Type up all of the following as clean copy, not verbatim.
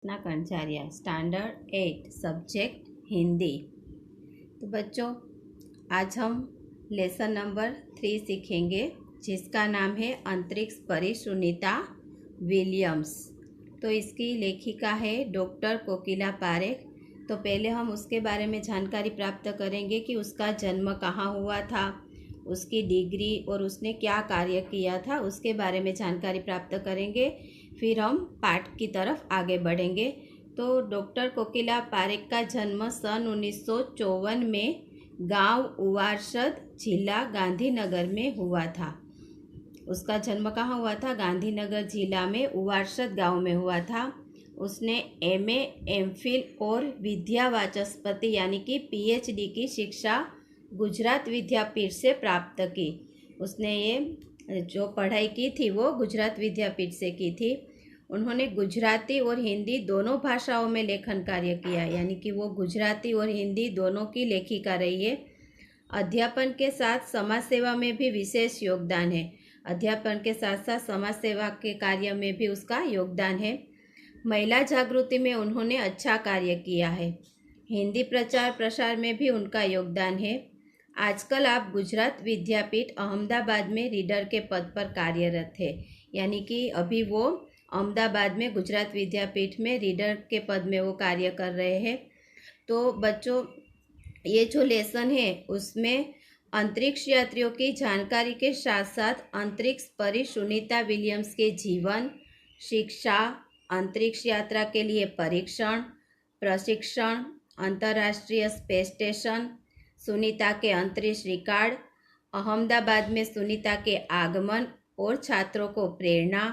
अपना कणझारिया standard 8 subject Hindi. तो बच्चों, आज हम लेसन नंबर 3 सीखेंगे जिसका नाम है अंतरिक्ष परी सुनीता विलियम्स। तो इसकी लेखिका है डॉक्टर कोकिला पारेख। तो पहले हम उसके बारे में जानकारी प्राप्त करेंगे कि उसका जन्म कहाँ हुआ था, उसकी डिग्री और उसने क्या कार्य किया था, उसके बारे में जानकारी प्राप्त करेंगे। फिर हम पाठ की तरफ आगे बढ़ेंगे। तो डॉक्टर कोकिला पारेख का जन्म सन 1954 में गांव उवारसद, जिला गांधीनगर में हुआ था। उसका जन्म कहाँ हुआ था? गांधीनगर जिला में उवारसद गांव में हुआ था। उसने एमए, एमफिल और विद्यावाचस्पति यानी कि पीएचडी की शिक्षा गुजरात विद्यापीठ से प्राप्त की। उसने ये जो पढ़ाई की थी वो गुजरात विद्यापीठ से की थी। उन्होंने गुजराती और हिंदी दोनों भाषाओं में लेखन कार्य किया, यानी कि वो गुजराती और हिंदी दोनों की लेखिका रही है। अध्यापन के साथ समाज सेवा में भी विशेष योगदान है। अध्यापन के साथ साथ समाज सेवा के कार्य में भी उसका योगदान है। महिला जागृति में उन्होंने अच्छा कार्य किया है। हिंदी प्रचार प्रसार में भी उनका योगदान है। आजकल आप गुजरात विद्यापीठ अहमदाबाद में रीडर के पद पर कार्यरत है, यानी कि अभी वो अहमदाबाद में गुजरात विद्यापीठ में रीडर के पद में वो कार्य कर रहे हैं। तो बच्चों, ये जो लेसन है उसमें अंतरिक्ष यात्रियों की जानकारी के साथ साथ अंतरिक्ष परी सुनीता विलियम्स के जीवन, शिक्षा, अंतरिक्ष यात्रा के लिए परीक्षण, प्रशिक्षण, अंतर्राष्ट्रीय स्पेस स्टेशन, सुनीता के अंतरिक्ष रिकॉर्ड, अहमदाबाद में सुनीता के आगमन और छात्रों को प्रेरणा,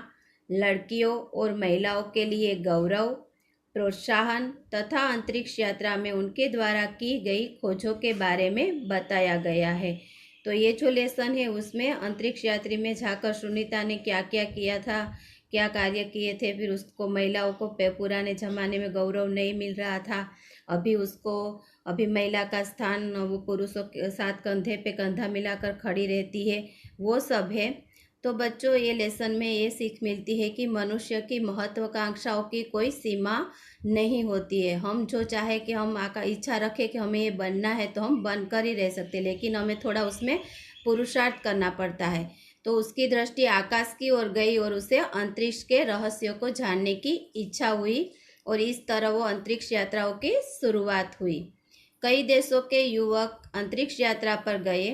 लड़कियों और महिलाओं के लिए गौरव, प्रोत्साहन तथा अंतरिक्ष यात्रा में उनके द्वारा की गई खोजों के बारे में बताया गया है। तो ये जो लेसन है उसमें अंतरिक्ष यात्री में जाकर सुनीता ने क्या क्या किया था, क्या कार्य किए थे, फिर उसको महिलाओं को पुराने ज़माने में गौरव नहीं मिल रहा था, अभी महिला का स्थान वो पुरुषों के साथ कंधे पे कंधा मिलाकर खड़ी रहती है, वो सब है। तो बच्चों, ये लेसन में ये सीख मिलती है कि मनुष्य की महत्वाकांक्षाओं की कोई सीमा नहीं होती है। हम जो चाहे कि हम इच्छा रखें कि हमें ये बनना है तो हम बनकर ही रह सकते, लेकिन हमें थोड़ा उसमें पुरुषार्थ करना पड़ता है। तो उसकी दृष्टि आकाश की ओर गई और उसे अंतरिक्ष के रहस्यों को जानने की इच्छा हुई और इस तरह वो अंतरिक्ष यात्राओं की शुरुआत हुई। कई देशों के युवक अंतरिक्ष यात्रा पर गए।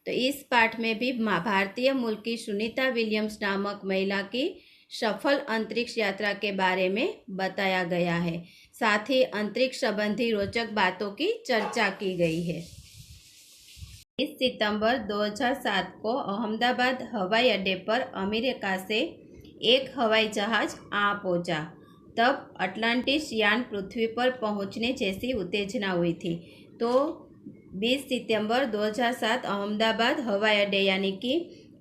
तो इस पाठ में भी भारतीय मूल की सुनीता विलियम्स नामक महिला की सफल अंतरिक्ष यात्रा के बारे में बताया गया है। साथ ही अंतरिक्ष संबंधी रोचक बातों की चर्चा की गई है। 20 सितंबर 2007 को अहमदाबाद हवाई अड्डे पर अमेरिका से एक हवाई जहाज आ पहुंचा। तब अटलांटिस यान पृथ्वी पर पहुंचने जैसी उत्तेजना हुई थी। तो 20 सितंबर 2007 अहमदाबाद हवाई अड्डे यानी कि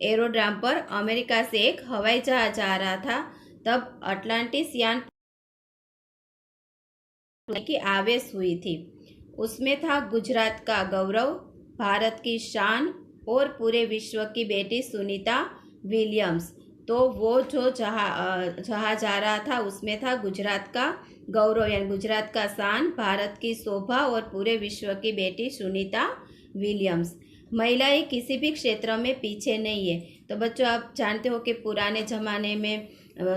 एरोड्राम पर अमेरिका से एक हवाई जहाज आ रहा था। तब अटलांटिस यान की आवेश हुई थी। उसमें था गुजरात का गौरव, भारत की शान और पूरे विश्व की बेटी सुनीता विलियम्स। तो वो जो जहाज आ रहा था उसमें था गुजरात का गौरव यानी गुजरात का शान, भारत की शोभा और पूरे विश्व की बेटी सुनीता विलियम्स। महिलाएं किसी भी क्षेत्र में पीछे नहीं है। तो बच्चों, आप जानते हो कि पुराने ज़माने में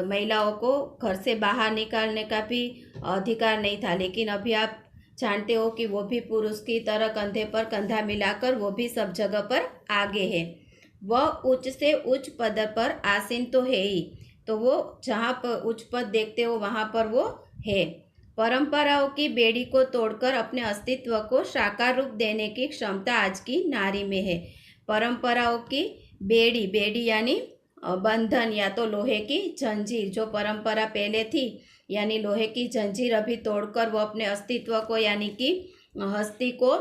महिलाओं को घर से बाहर निकालने का भी अधिकार नहीं था, लेकिन अभी आप जानते हो कि वो भी पुरुष की तरह कंधे पर कंधा मिलाकर वो भी सब जगह पर आगे है। वह उच्च से उच्च पद पर आसीन तो है ही, तो वो जहाँ पर उच्च पद देखते हो वहाँ पर वो है। परंपराओं की बेड़ी को तोड़कर अपने अस्तित्व को साकार रूप देने की क्षमता आज की नारी में है। परंपराओं की बेड़ी यानी बंधन या तो लोहे की जंजीर, जो परंपरा पहले थी यानी लोहे की जंजीर अभी तोड़कर वो अपने अस्तित्व को यानी कि हस्ती को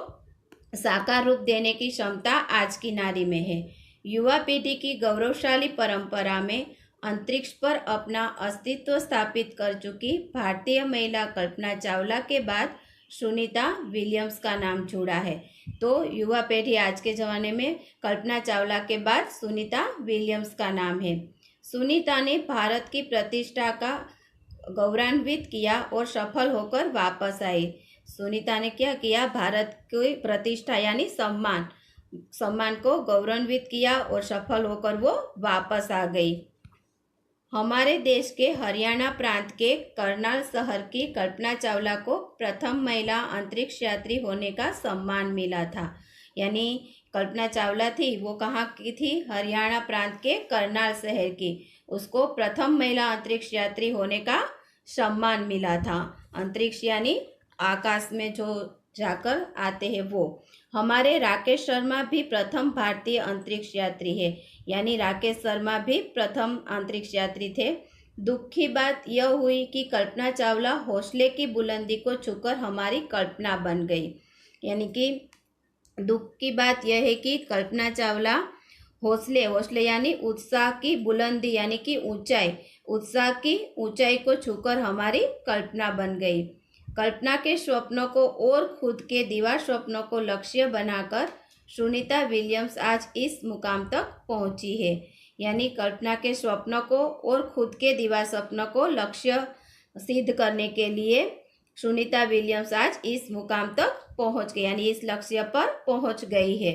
साकार रूप देने की क्षमता आज की नारी में है। युवा पीढ़ी की गौरवशाली परंपरा में अंतरिक्ष पर अपना अस्तित्व स्थापित कर चुकी भारतीय महिला कल्पना चावला के बाद सुनीता विलियम्स का नाम जुड़ा है। तो युवा पीढ़ी आज के ज़माने में कल्पना चावला के बाद सुनीता विलियम्स का नाम है। सुनीता ने भारत की प्रतिष्ठा का गौरवान्वित किया और सफल होकर वापस आई। सुनीता ने क्या किया, भारत की प्रतिष्ठा यानी सम्मान को गौरवान्वित किया और सफल होकर वो वापस आ गई। हमारे देश के हरियाणा प्रांत के करनाल शहर की कल्पना चावला को प्रथम महिला अंतरिक्ष यात्री होने का सम्मान मिला था। यानी कल्पना चावला थी, वो कहाँ की थी, हरियाणा प्रांत के करनाल शहर की। उसको प्रथम महिला अंतरिक्ष यात्री होने का सम्मान मिला था। अंतरिक्ष यानी आकाश में जो जाकर आते हैं वो। हमारे राकेश शर्मा भी प्रथम भारतीय अंतरिक्ष यात्री है। यानी राकेश शर्मा भी प्रथम अंतरिक्ष यात्री थे। दुख की बात यह हुई कि कल्पना चावला हौसले की बुलंदी को छूकर हमारी कल्पना बन गई। यानी कि दुख की बात यह है कि कल्पना चावला हौसले यानी उत्साह की बुलंदी यानी कि उत्साह की ऊंचाई को छूकर हमारी कल्पना बन गई। कल्पना के स्वप्नों को और खुद के दीवार स्वप्नों को लक्ष्य बनाकर सुनीता विलियम्स आज इस मुकाम तक पहुंची है। यानी कल्पना के स्वप्नों को और खुद के दीवार स्वप्नों को लक्ष्य सिद्ध करने के लिए सुनीता विलियम्स आज इस मुकाम तक पहुंच गई, यानी इस लक्ष्य पर पहुंच गई है।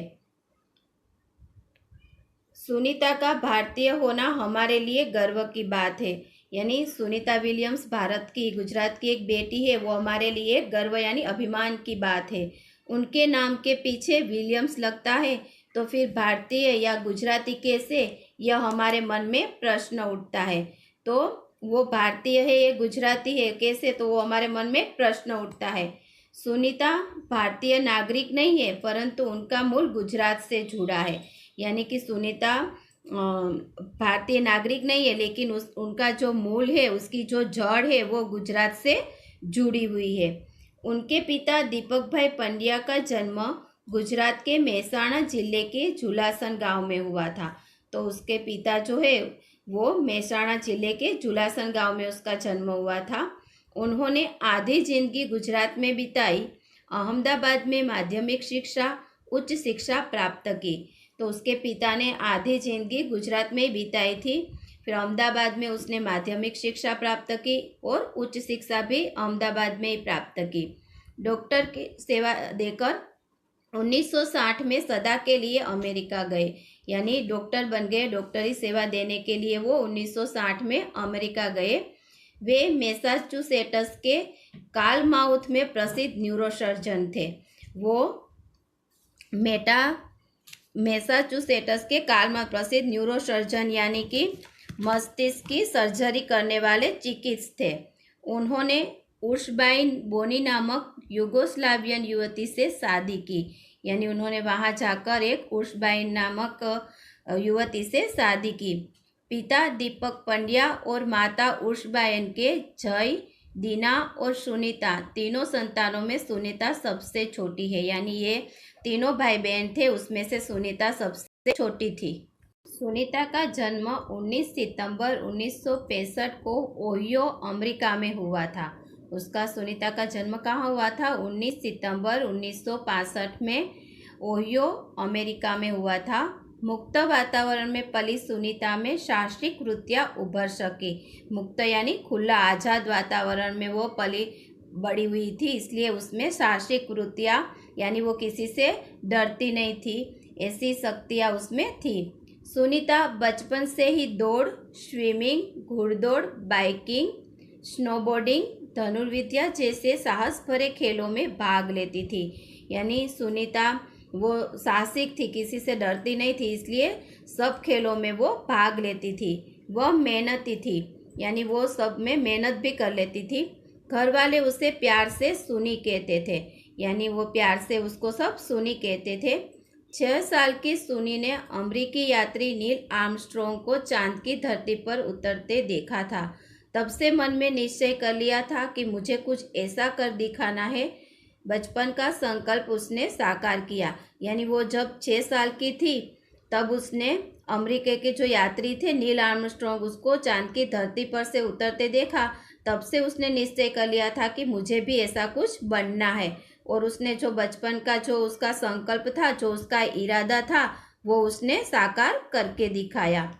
सुनीता का भारतीय होना हमारे लिए गर्व की बात है। यानी सुनीता विलियम्स भारत की, गुजरात की एक बेटी है, वो हमारे लिए गर्व यानी अभिमान की बात है। उनके नाम के पीछे विलियम्स लगता है तो फिर भारतीय या गुजराती कैसे, यह हमारे मन में प्रश्न उठता है। तो वो भारतीय है या गुजराती है कैसे, तो वो हमारे मन में प्रश्न उठता है। सुनीता भारतीय नागरिक नहीं है, परंतु उनका मूल गुजरात से जुड़ा है। यानी कि सुनीता भारतीय नागरिक नहीं है, लेकिन उनका जो मूल है, उसकी जो जड़ है, वो गुजरात से जुड़ी हुई है। उनके पिता दीपक भाई पंड्या का जन्म गुजरात के मेहसाणा जिले के झुलासन गांव में हुआ था। तो उसके पिता जो है वो मेहसाणा जिले के झुलासन गांव में उसका जन्म हुआ था। उन्होंने आधी जिंदगी गुजरात में बिताई। अहमदाबाद में माध्यमिक शिक्षा, उच्च शिक्षा प्राप्त की। तो उसके पिता ने आधी जिंदगी गुजरात में बिताई थी, फिर अहमदाबाद में उसने माध्यमिक शिक्षा प्राप्त की और उच्च शिक्षा भी अहमदाबाद में ही प्राप्त की। डॉक्टर की सेवा देकर 1960 में सदा के लिए अमेरिका गए। यानी डॉक्टर बन गए, डॉक्टरी सेवा देने के लिए वो 1960 में अमेरिका गए। वे मैसाचुसेट्स के कार्लमाउथ में प्रसिद्ध न्यूरोसर्जन थे। वो मैसाचुसेट्स के कार्लमाउथ प्रसिद्ध न्यूरोसर्जन यानी कि मस्तिष्क की सर्जरी करने वाले चिकित्सक थे। उन्होंने उर्सबाइन बोनी नामक युगोस्लावियन युवती से शादी की। यानी उन्होंने वहाँ जाकर एक उर्सबाइन नामक युवती से शादी की। पिता दीपक पंड्या और माता उर्सबाइन के जय, दीना और सुनीता तीनों संतानों में सुनीता सबसे छोटी है। यानी ये तीनों भाई बहन थे, उसमें से सुनीता सबसे छोटी थी। सुनीता का जन्म 19 सितंबर 1965 को ओहियो, अमेरिका में हुआ था। उसका सुनीता का जन्म कहाँ हुआ था? 19 सितंबर 1965 में ओहियो, अमेरिका में हुआ था। मुक्त वातावरण में पली सुनीता में साहसिक वृत्तियाँ उभर सकी। मुक्त यानी खुला आज़ाद वातावरण में वो पली बड़ी हुई थी, इसलिए उसमें साहसिक वृत्तियाँ यानी वो किसी से डरती नहीं थी, ऐसी शक्तियाँ उसमें थी। सुनीता बचपन से ही दौड़, स्विमिंग, घुड़दौड़, बाइकिंग, स्नोबोर्डिंग, धनुर्विद्या जैसे साहस भरे खेलों में भाग लेती थी। यानी सुनीता वो साहसिक थी, किसी से डरती नहीं थी, इसलिए सब खेलों में वो भाग लेती थी। वह मेहनती थी, यानी वो सब में मेहनत भी कर लेती थी। घर वाले उसे प्यार से सुनी कहते थे, यानी वो प्यार से उसको सब सुनी कहते थे। 6 साल की सुनी ने अमेरिकी यात्री नील आर्मस्ट्रॉन्ग को चांद की धरती पर उतरते देखा था। तब से मन में निश्चय कर लिया था कि मुझे कुछ ऐसा कर दिखाना है। बचपन का संकल्प उसने साकार किया। यानी वो जब 6 साल की थी तब उसने अमेरिका के जो यात्री थे नील आर्मस्ट्रॉन्ग, उसको चांद की धरती पर से उतरते देखा। तब से उसने निश्चय कर लिया था कि मुझे भी ऐसा कुछ बनना है। और उसने जो बचपन का जो उसका संकल्प था, जो उसका इरादा था, वो उसने साकार करके दिखाया।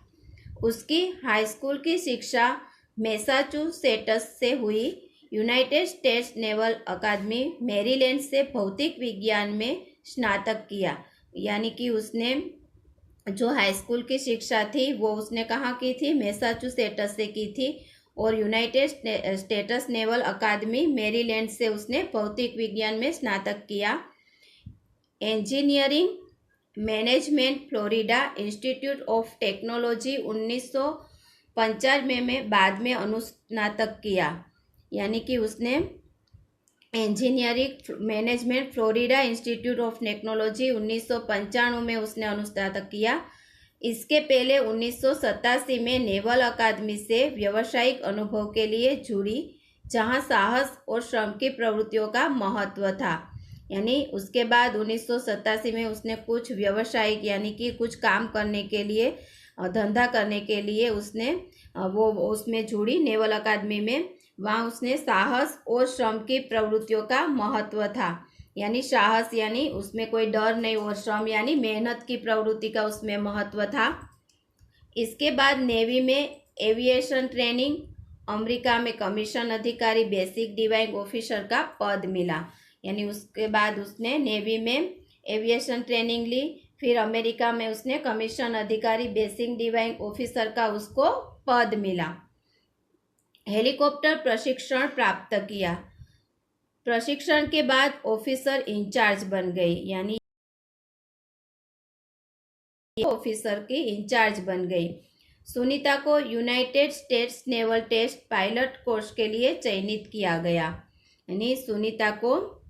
उसकी हाई स्कूल की शिक्षा मैसाचुसेट्स से हुई, यूनाइटेड स्टेट्स नेवल अकादमी मैरीलैंड से भौतिक विज्ञान में स्नातक किया। यानी कि उसने जो हाई स्कूल की शिक्षा थी वो उसने कहाँ की थी, मैसाचुसेट्स से की थी। और यूनाइटेड स्टेट्स नेवल अकादमी मैरीलैंड से उसने भौतिक विज्ञान में स्नातक किया। Engineering management Florida institute of technology 1995 में बाद में अनुस्नातक किया। यानी कि उसने engineering management Florida institute of technology 1995 में उसने अनुस्नातक किया। इसके पहले 1987 में नेवल अकादमी से व्यावसायिक अनुभव के लिए जुड़ी, जहां साहस और श्रम की प्रवृत्तियों का महत्व था। यानी उसके बाद 1987 में उसने कुछ व्यावसायिक यानी कि कुछ काम करने के लिए, धंधा करने के लिए उसने वो उसमें जुड़ी नेवल अकादमी में। वहाँ उसने साहस और श्रम की प्रवृत्तियों का महत्व था। यानी साहस यानी उसमें कोई डर नहीं, और श्रम यानी मेहनत की प्रवृत्ति का उसमें महत्व था। इसके बाद नेवी में एविएशन ट्रेनिंग, अमेरिका में कमीशन अधिकारी बेसिक डिवाइंग ऑफिसर का पद मिला। यानी उसके बाद उसने नेवी में एविएशन ट्रेनिंग ली, फिर अमेरिका में उसने कमीशन अधिकारी बेसिक डिवाइंग ऑफिसर का उसको पद मिला। हेलीकॉप्टर प्रशिक्षण प्राप्त किया। प्रशिक्षण के बाद ऑफिसर इंचार्ज बन गई। यानी ऑफिसर की इंचार्ज बन गई। सुनीता को United States naval test pilot course के लिए चयनित किया गया। यानी सुनीता को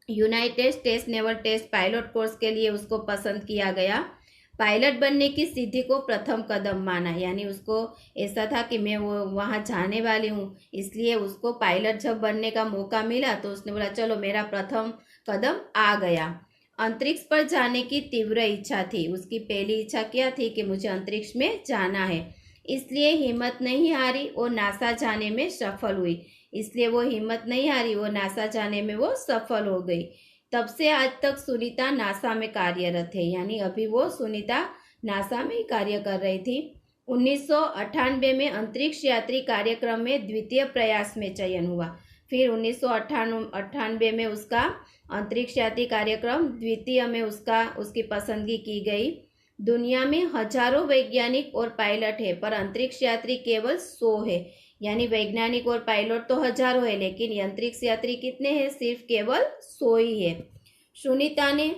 United States naval test pilot course के लिए उसको पसंद किया गया। पायलट बनने की सिद्धि को प्रथम कदम माना। यानी उसको ऐसा था कि मैं वो वहाँ जाने वाली हूँ, इसलिए उसको पायलट जब बनने का मौका मिला तो उसने बोला चलो मेरा प्रथम कदम आ गया। अंतरिक्ष पर जाने की तीव्र इच्छा थी। उसकी पहली इच्छा क्या थी कि मुझे अंतरिक्ष में जाना है, इसलिए हिम्मत नहीं हारी और नासा जाने में सफल हुई। इसलिए वो हिम्मत नहीं हारी, वो नासा जाने में वो सफल हो गई। तब से आज तक सुनीता नासा में कार्यरत है। यानी अभी वो सुनीता नासा में कार्य कर रही थी। 1998 में अंतरिक्ष यात्री कार्यक्रम में द्वितीय प्रयास में चयन हुआ। फिर 1998 में उसका अंतरिक्ष यात्री कार्यक्रम द्वितीय में उसकी पसंदगी की गई। दुनिया में हजारों वैज्ञानिक और पायलट है, पर अंतरिक्ष यात्री केवल 100 है। यानी वैज्ञानिक और पायलट तो हजारों है, लेकिन अंतरिक्ष यात्री कितने हैं, सिर्फ केवल 100 ही है। सुनीता ने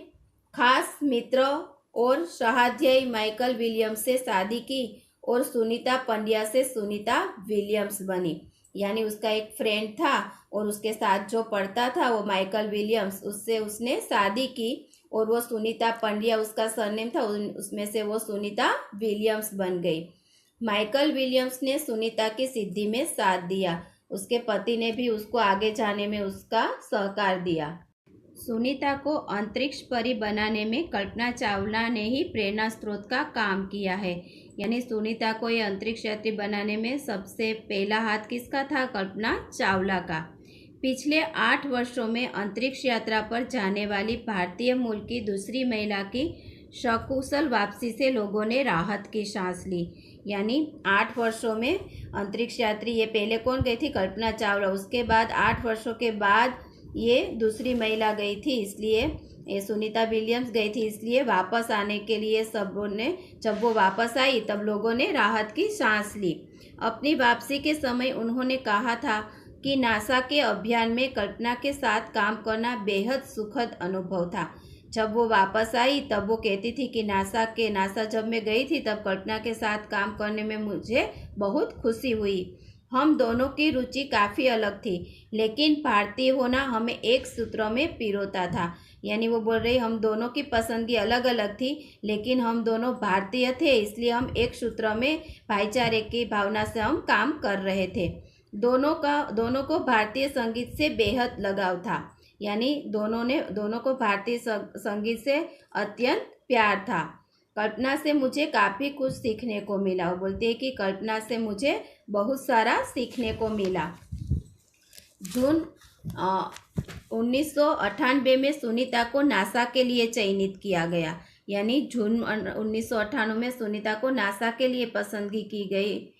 खास मित्र और सहाध्यायी माइकल विलियम्स से शादी की और सुनीता पंड्या से सुनीता विलियम्स बनी। यानी उसका एक फ्रेंड था और उसके साथ जो पढ़ता था वो माइकल विलियम्स, उससे उसने शादी की और वो सुनीता पंड्या उसका सरनेम था, उसमें से वो सुनीता विलियम्स बन गई। माइकल विलियम्स ने सुनीता की सिद्धि में साथ दिया। उसके पति ने भी उसको आगे जाने में उसका सहकार दिया। सुनीता को अंतरिक्ष परी बनाने में कल्पना चावला ने ही प्रेरणा स्रोत का काम किया है। यानी सुनीता को ये अंतरिक्ष यात्री बनाने में सबसे पहला हाथ किसका था, कल्पना चावला का। पिछले 8 वर्षों में अंतरिक्ष यात्रा पर जाने वाली भारतीय मूल की दूसरी महिला की सकुशल वापसी से लोगों ने राहत की सांस ली। यानी 8 वर्षों में अंतरिक्ष यात्री, ये पहले कौन गई थी, कल्पना चावला। उसके बाद 8 वर्षों के बाद ये दूसरी महिला गई थी, इसलिए ये सुनीता विलियम्स गई थी। इसलिए वापस आने के लिए सबों ने, जब वो वापस आई तब लोगों ने राहत की सांस ली। अपनी वापसी के समय उन्होंने कहा था कि नासा के अभियान में कल्पना के साथ काम करना बेहद सुखद अनुभव था। जब वो वापस आई तब वो कहती थी कि नासा जब मैं गई थी तब कल्पना के साथ काम करने में मुझे बहुत खुशी हुई। हम दोनों की रुचि काफ़ी अलग थी, लेकिन भारतीय होना हमें एक सूत्र में पिरोता था। यानी वो बोल रही हम दोनों की पसंदगी अलग अलग थी, लेकिन हम दोनों भारतीय थे, इसलिए हम एक सूत्र में भाईचारे की भावना से हम काम कर रहे थे। दोनों को भारतीय संगीत से बेहद लगाव था। यानी दोनों को भारतीय संगीत से अत्यंत प्यार था। कल्पना से मुझे काफ़ी कुछ सीखने को मिला। वो बोलती है कि कल्पना से मुझे बहुत सारा सीखने को मिला। जून 1998 में सुनीता को नासा के लिए चयनित किया गया। यानी जून 1998 में सुनीता को नासा के लिए पसंदगी की गई।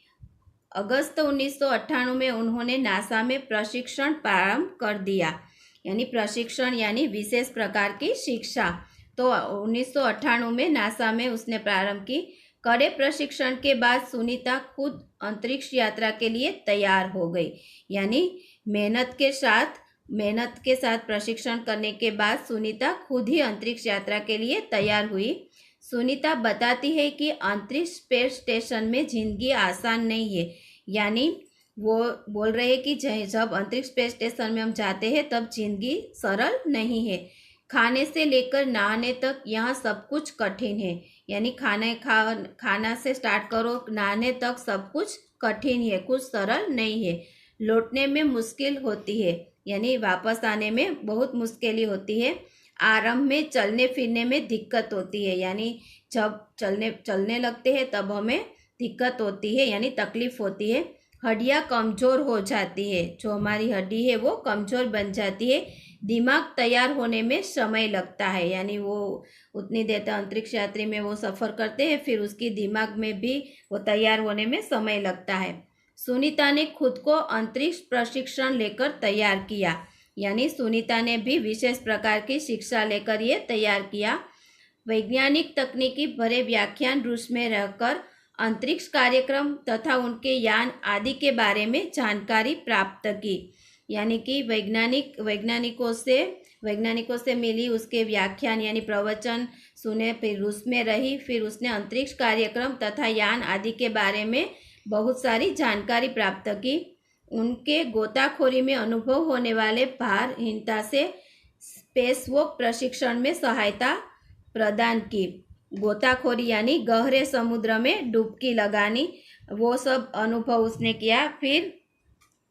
अगस्त 1998 में उन्होंने नासा में प्रशिक्षण प्रारंभ कर दिया। यानी प्रशिक्षण यानी विशेष प्रकार की शिक्षा। तो 1998 में नासा में उसने प्रारंभ की। कड़े प्रशिक्षण के बाद सुनीता खुद अंतरिक्ष यात्रा के लिए तैयार हो गई। यानी मेहनत के साथ प्रशिक्षण करने के बाद सुनीता खुद ही अंतरिक्ष यात्रा के लिए तैयार हुई। सुनीता बताती है कि अंतरिक्ष स्पेस स्टेशन में जिंदगी आसान नहीं है। यानी वो बोल रहे हैं कि जब अंतरिक्ष स्पेस स्टेशन में हम जाते हैं तब जिंदगी सरल नहीं है। खाने से लेकर नहाने तक यहाँ सब कुछ कठिन है। यानी खाना से स्टार्ट करो, नहाने तक सब कुछ कठिन है, कुछ सरल नहीं है। लौटने में मुश्किल होती है, यानी वापस आने में बहुत मुश्किल होती है। आरंभ में चलने फिरने में दिक्कत होती है, यानी जब चलने लगते हैं तब हमें दिक्कत होती है, यानी तकलीफ होती है। हड्डियाँ कमज़ोर हो जाती है, जो हमारी हड्डी है वो कमज़ोर बन जाती है। दिमाग तैयार होने में समय लगता है, यानी वो उतनी देर तक अंतरिक्ष यात्री में वो सफ़र करते हैं, फिर उसकी दिमाग में भी वो तैयार होने में समय लगता है। सुनीता ने खुद को अंतरिक्ष प्रशिक्षण लेकर तैयार किया। यानी सुनीता ने भी विशेष प्रकार की शिक्षा लेकर ये तैयार किया। वैज्ञानिक तकनीकी भरे व्याख्यान रूस में रहकर अंतरिक्ष कार्यक्रम तथा उनके यान आदि के बारे में जानकारी प्राप्त की। यानी कि वैज्ञानिकों से मिली, उसके व्याख्यान यानी प्रवचन सुने, फिर रूस में रही, फिर उसने अंतरिक्ष कार्यक्रम तथा यान आदि के बारे में बहुत सारी जानकारी प्राप्त की। उनके गोताखोरी में अनुभव होने वाले भारहीनता से स्पेसवॉक प्रशिक्षण में सहायता प्रदान की। गोताखोरी यानी गहरे समुद्र में डुबकी लगानी, वो सब अनुभव उसने किया। फिर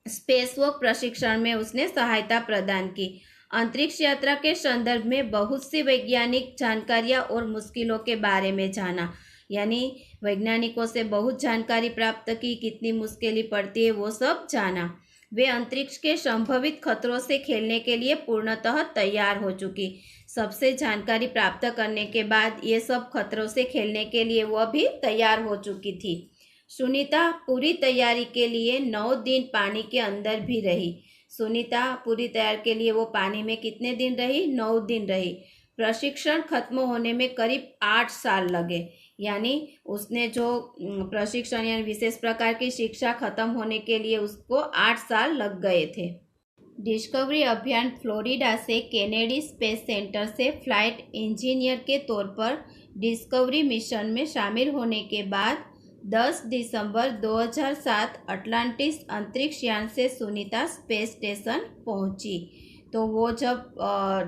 स्पेसवॉक प्रशिक्षण में उसने सहायता प्रदान की। अंतरिक्ष यात्रा के संदर्भ में बहुत सी वैज्ञानिक जानकारियाँ और मुश्किलों के बारे में जाना। यानी वैज्ञानिकों से बहुत जानकारी प्राप्त की, कितनी मुश्किलें पड़ती है वो सब जाना। वे अंतरिक्ष के संभवित खतरों से खेलने के लिए पूर्णतः तैयार हो चुकी। सबसे जानकारी प्राप्त करने के बाद ये सब खतरों से खेलने के लिए वो भी तैयार हो चुकी थी। सुनीता पूरी तैयारी के लिए 9 दिन पानी के अंदर भी रही। सुनीता पूरी तैयारी के लिए वो पानी में कितने दिन रही? 9 दिन रही। प्रशिक्षण खत्म होने में करीब 8 साल लगे। यानी उसने जो प्रशिक्षण यानी विशेष प्रकार की शिक्षा खत्म होने के लिए उसको 8 साल लग गए थे। डिस्कवरी अभियान फ्लोरिडा से केनेडी स्पेस सेंटर से फ्लाइट इंजीनियर के तौर पर डिस्कवरी मिशन में शामिल होने के बाद 10 दिसंबर 2007 अटलांटिस अंतरिक्ष यान से सुनीता स्पेस स्टेशन पहुंची। तो वो जब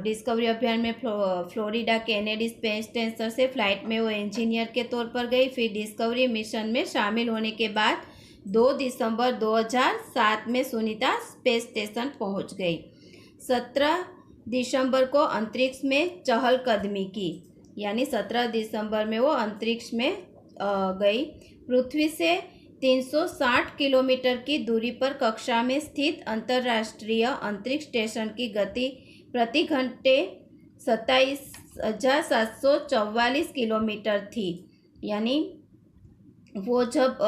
डिस्कवरी अभियान में फ्लोरिडा केनेडी स्पेस स्टेशन से फ्लाइट में वो इंजीनियर के तौर पर गई। फिर डिस्कवरी मिशन में शामिल होने के बाद 2 दिसंबर 2007 में सुनीता स्पेस स्टेशन पहुंच गई। 17 दिसंबर को अंतरिक्ष में चहलकदमी की, यानी 17 दिसंबर में वो अंतरिक्ष में गई। पृथ्वी से 360 किलोमीटर की दूरी पर कक्षा में स्थित अंतर्राष्ट्रीय अंतरिक्ष स्टेशन की गति प्रति घंटे 27,744 किलोमीटर थी। यानी वो जब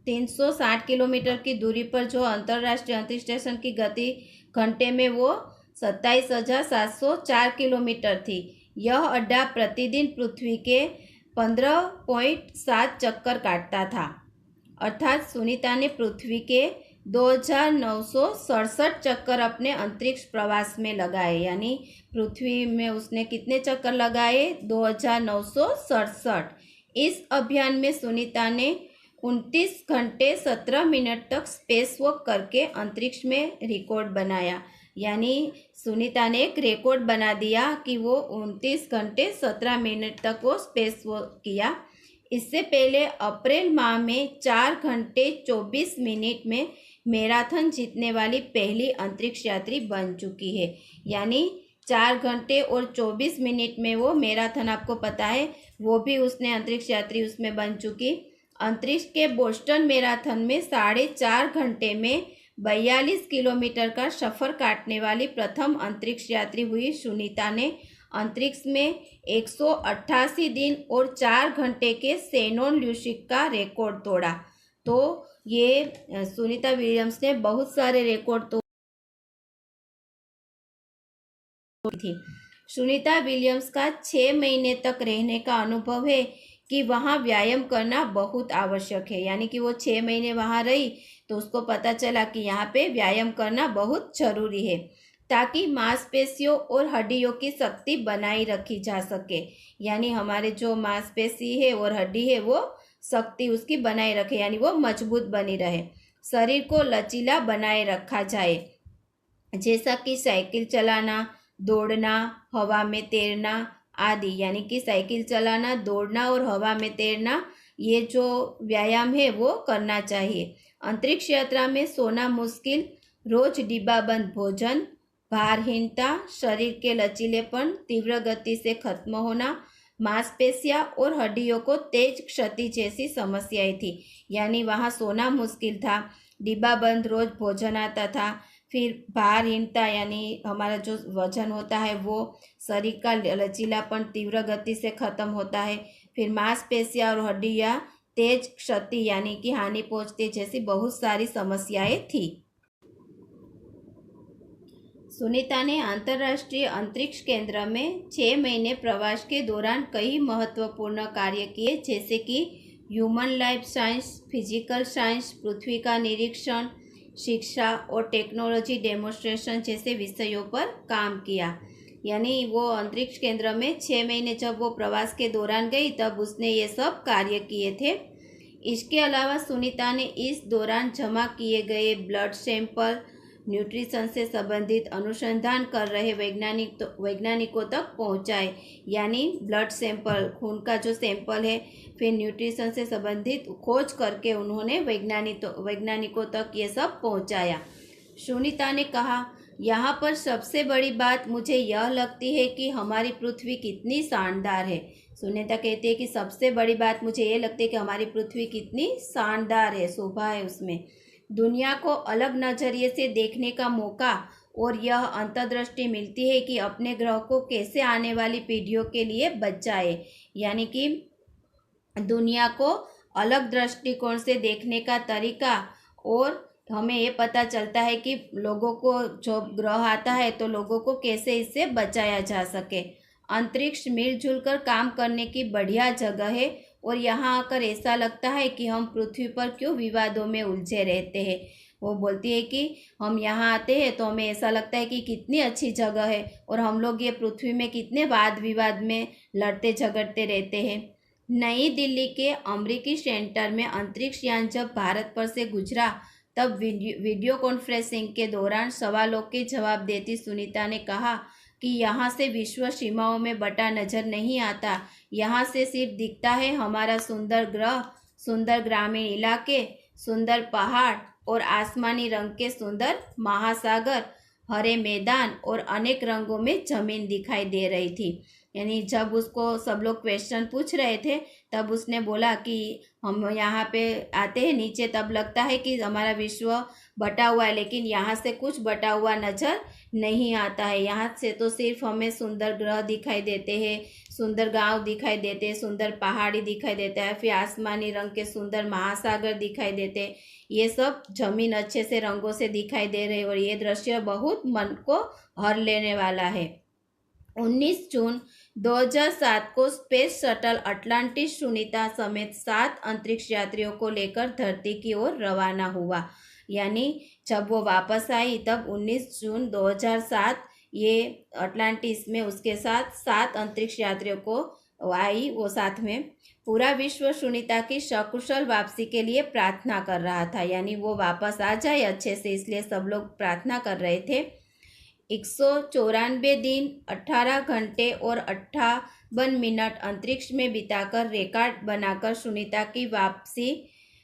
360 किलोमीटर की दूरी पर जो अंतर्राष्ट्रीय अंतरिक्ष स्टेशन की गति घंटे में वो 27,704 किलोमीटर थी। यह अड्डा प्रतिदिन पृथ्वी के 15.7 चक्कर काटता था। अर्थात सुनीता ने पृथ्वी के 2,967 चक्कर अपने अंतरिक्ष प्रवास में लगाए। यानी पृथ्वी में उसने कितने चक्कर लगाए? 2,967। इस अभियान में सुनीता ने 29 घंटे 17 मिनट तक स्पेस वॉक करके अंतरिक्ष में रिकॉर्ड बनाया। यानी सुनीता ने एक रिकॉर्ड बना दिया कि वो 29 घंटे 17 मिनट तक वो स्पेस वॉक किया। इससे पहले अप्रैल माह में 4 घंटे 24 मिनट में मैराथन जीतने वाली पहली अंतरिक्ष यात्री बन चुकी है। यानी 4 घंटे और 24 मिनट में वो मैराथन, आपको पता है, वो भी उसने अंतरिक्ष यात्री उसमें बन चुकी। अंतरिक्ष के बोस्टन मैराथन में 4.5 घंटे में 42 किलोमीटर का सफ़र काटने वाली प्रथम अंतरिक्ष यात्री हुई। सुनीता ने अंतरिक्ष में 188 दिन और 4 घंटे के शेनॉन ल्यूसिक का रिकॉर्ड तोड़ा। तो ये सुनीता विलियम्स ने बहुत सारे रिकॉर्ड तो थी। सुनीता विलियम्स का 6 महीने तक रहने का अनुभव है कि वहाँ व्यायाम करना बहुत आवश्यक है, यानी कि वो 6 महीने वहाँ रही तो उसको पता चला कि यहाँ पे व्यायाम करना बहुत जरूरी है ताकि मांसपेशियों और हड्डियों की शक्ति बनाई रखी जा सके। यानी हमारे जो मांसपेशी है और हड्डी है वो शक्ति उसकी बनाए रखे, यानी वो मजबूत बनी रहे, शरीर को लचीला बनाए रखा जाए, जैसा कि साइकिल चलाना, दौड़ना, हवा में तैरना आदि। यानी कि साइकिल चलाना, दौड़ना और हवा में तैरना, ये जो व्यायाम है वो करना चाहिए। अंतरिक्ष यात्रा में सोना मुश्किल, रोज डिब्बाबंद भोजन, भारहीनता, शरीर के लचीलेपन, तीव्र गति से खत्म होना, मांसपेशियां और हड्डियों को तेज क्षति जैसी समस्याएं थी। यानी वहाँ सोना मुश्किल था, डिब्बाबंद रोज भोजन आता था, फिर भारहीनता यानी हमारा जो वजन होता है वो, शरीर का लचीलापन तीव्र गति से खत्म होता है, फिर मांसपेशियां और हड्डियां तेज क्षति यानी कि हानि पहुंचती जैसी बहुत सारी समस्याएं थी। सुनीता ने अंतर्राष्ट्रीय अंतरिक्ष केंद्र में 6 महीने प्रवास के दौरान कई महत्वपूर्ण कार्य किए, जैसे कि human life science, physical science, पृथ्वी का निरीक्षण, शिक्षा और टेक्नोलॉजी डेमोन्स्ट्रेशन जैसे विषयों पर काम किया। यानी वो अंतरिक्ष केंद्र में 6 महीने जब वो प्रवास के दौरान गई तब उसने ये सब कार्य किए थे। इसके अलावा सुनीता ने इस दौरान जमा किए गए ब्लड सैंपल, न्यूट्रिशन से संबंधित अनुसंधान कर रहे वैज्ञानिकों तक पहुंचाए। यानी ब्लड सैंपल, खून का जो सैंपल है, फिर न्यूट्रिशन से संबंधित खोज करके उन्होंने वैज्ञानिकों तक ये सब पहुंचाया। सुनीता ने कहा, यहाँ पर सबसे बड़ी बात मुझे यह लगती है कि हमारी पृथ्वी कितनी शानदार है। सुनीता कहती है कि सबसे बड़ी बात मुझे ये लगती है कि हमारी पृथ्वी कितनी शानदार है, शोभा है उसमें। दुनिया को अलग नजरिए से देखने का मौका और यह अंतर्दृष्टि मिलती है कि अपने ग्रह को कैसे आने वाली पीढ़ियों के लिए बचाए। यानी कि दुनिया को अलग दृष्टिकोण से देखने का तरीका, और हमें ये पता चलता है कि लोगों को जो ग्रह आता है तो लोगों को कैसे इससे बचाया जा सके। अंतरिक्ष मिलजुल कर काम करने की बढ़िया जगह है और यहाँ आकर ऐसा लगता है कि हम पृथ्वी पर क्यों विवादों में उलझे रहते हैं। वो बोलती है कि हम यहाँ आते हैं तो हमें ऐसा लगता है कि कितनी अच्छी जगह है और हम लोग ये पृथ्वी में कितने वाद विवाद में लड़ते झगड़ते रहते हैं। नई दिल्ली के अमरीकी सेंटर में अंतरिक्ष यान जब भारत पर से गुजरा तब वीडियो कॉन्फ्रेंसिंग के दौरान सवालों के जवाब देती सुनीता ने कहा कि यहाँ से विश्व सीमाओं में बटा नजर नहीं आता, यहाँ से सिर्फ दिखता है हमारा सुंदर ग्रह, सुंदर ग्रामीण इलाके, सुंदर पहाड़ और आसमानी रंग के सुंदर महासागर, हरे मैदान और अनेक रंगों में जमीन दिखाई दे रही थी। यानी जब उसको सब लोग क्वेश्चन पूछ रहे थे तब उसने बोला कि हम यहाँ पे आते हैं नीचे तब लगता है कि हमारा विश्व बटा हुआ है, लेकिन यहाँ से कुछ बटा हुआ नजर नहीं आता है। यहाँ से तो सिर्फ हमें सुंदर ग्रह दिखाई देते हैं, सुंदर गांव दिखाई देते हैं, सुंदर पहाड़ी दिखाई देता है, फिर आसमानी रंग के सुंदर महासागर दिखाई देते हैं। ये सब जमीन अच्छे से रंगों से दिखाई दे रहे और ये दृश्य बहुत मन को हर लेने वाला है। 19 जून 2007 को स्पेस शटल अटलांटिस सुनीता समेत 7 अंतरिक्ष यात्रियों को लेकर धरती की ओर रवाना हुआ। यानी जब वो वापस आई तब 19 जून 2007 ये अटलांटिस में उसके साथ 7 अंतरिक्ष यात्रियों को आई, वो साथ में। पूरा विश्व सुनीता की सकुशल वापसी के लिए प्रार्थना कर रहा था, यानी वो वापस आ जाए अच्छे से, इसलिए सब लोग प्रार्थना कर रहे थे। 194 दिन 18 घंटे और 58 मिनट अंतरिक्ष में बिताकर रिकॉर्ड बनाकर सुनीता की वापसी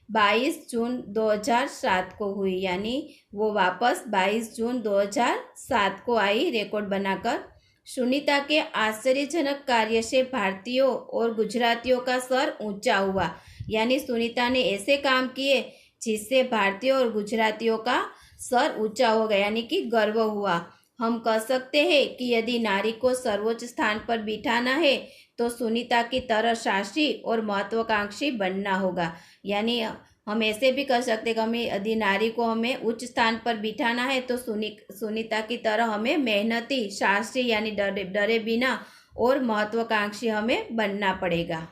22 जून 2007 को हुई। यानी वो वापस 22 जून 2007 को आई रिकॉर्ड बनाकर। सुनीता के आश्चर्यजनक कार्य से भारतीयों और गुजरातियों का सर ऊंचा हुआ। यानी सुनीता ने ऐसे काम किए जिससे भारतीयों और गुजरातियों का सर ऊंचा हो गया, यानी कि गर्व हुआ। हम कह सकते हैं कि यदि नारी को सर्वोच्च स्थान पर बिठाना है तो सुनीता की तरह साहसी और महत्वाकांक्षी बनना होगा। यानी हम ऐसे भी कर सकते कि हमें यदि नारी को हमें उच्च स्थान पर बिठाना है तो सुनीता की तरह हमें मेहनती, शास्त्री यानी डरे बिना और महत्वाकांक्षी हमें बनना पड़ेगा।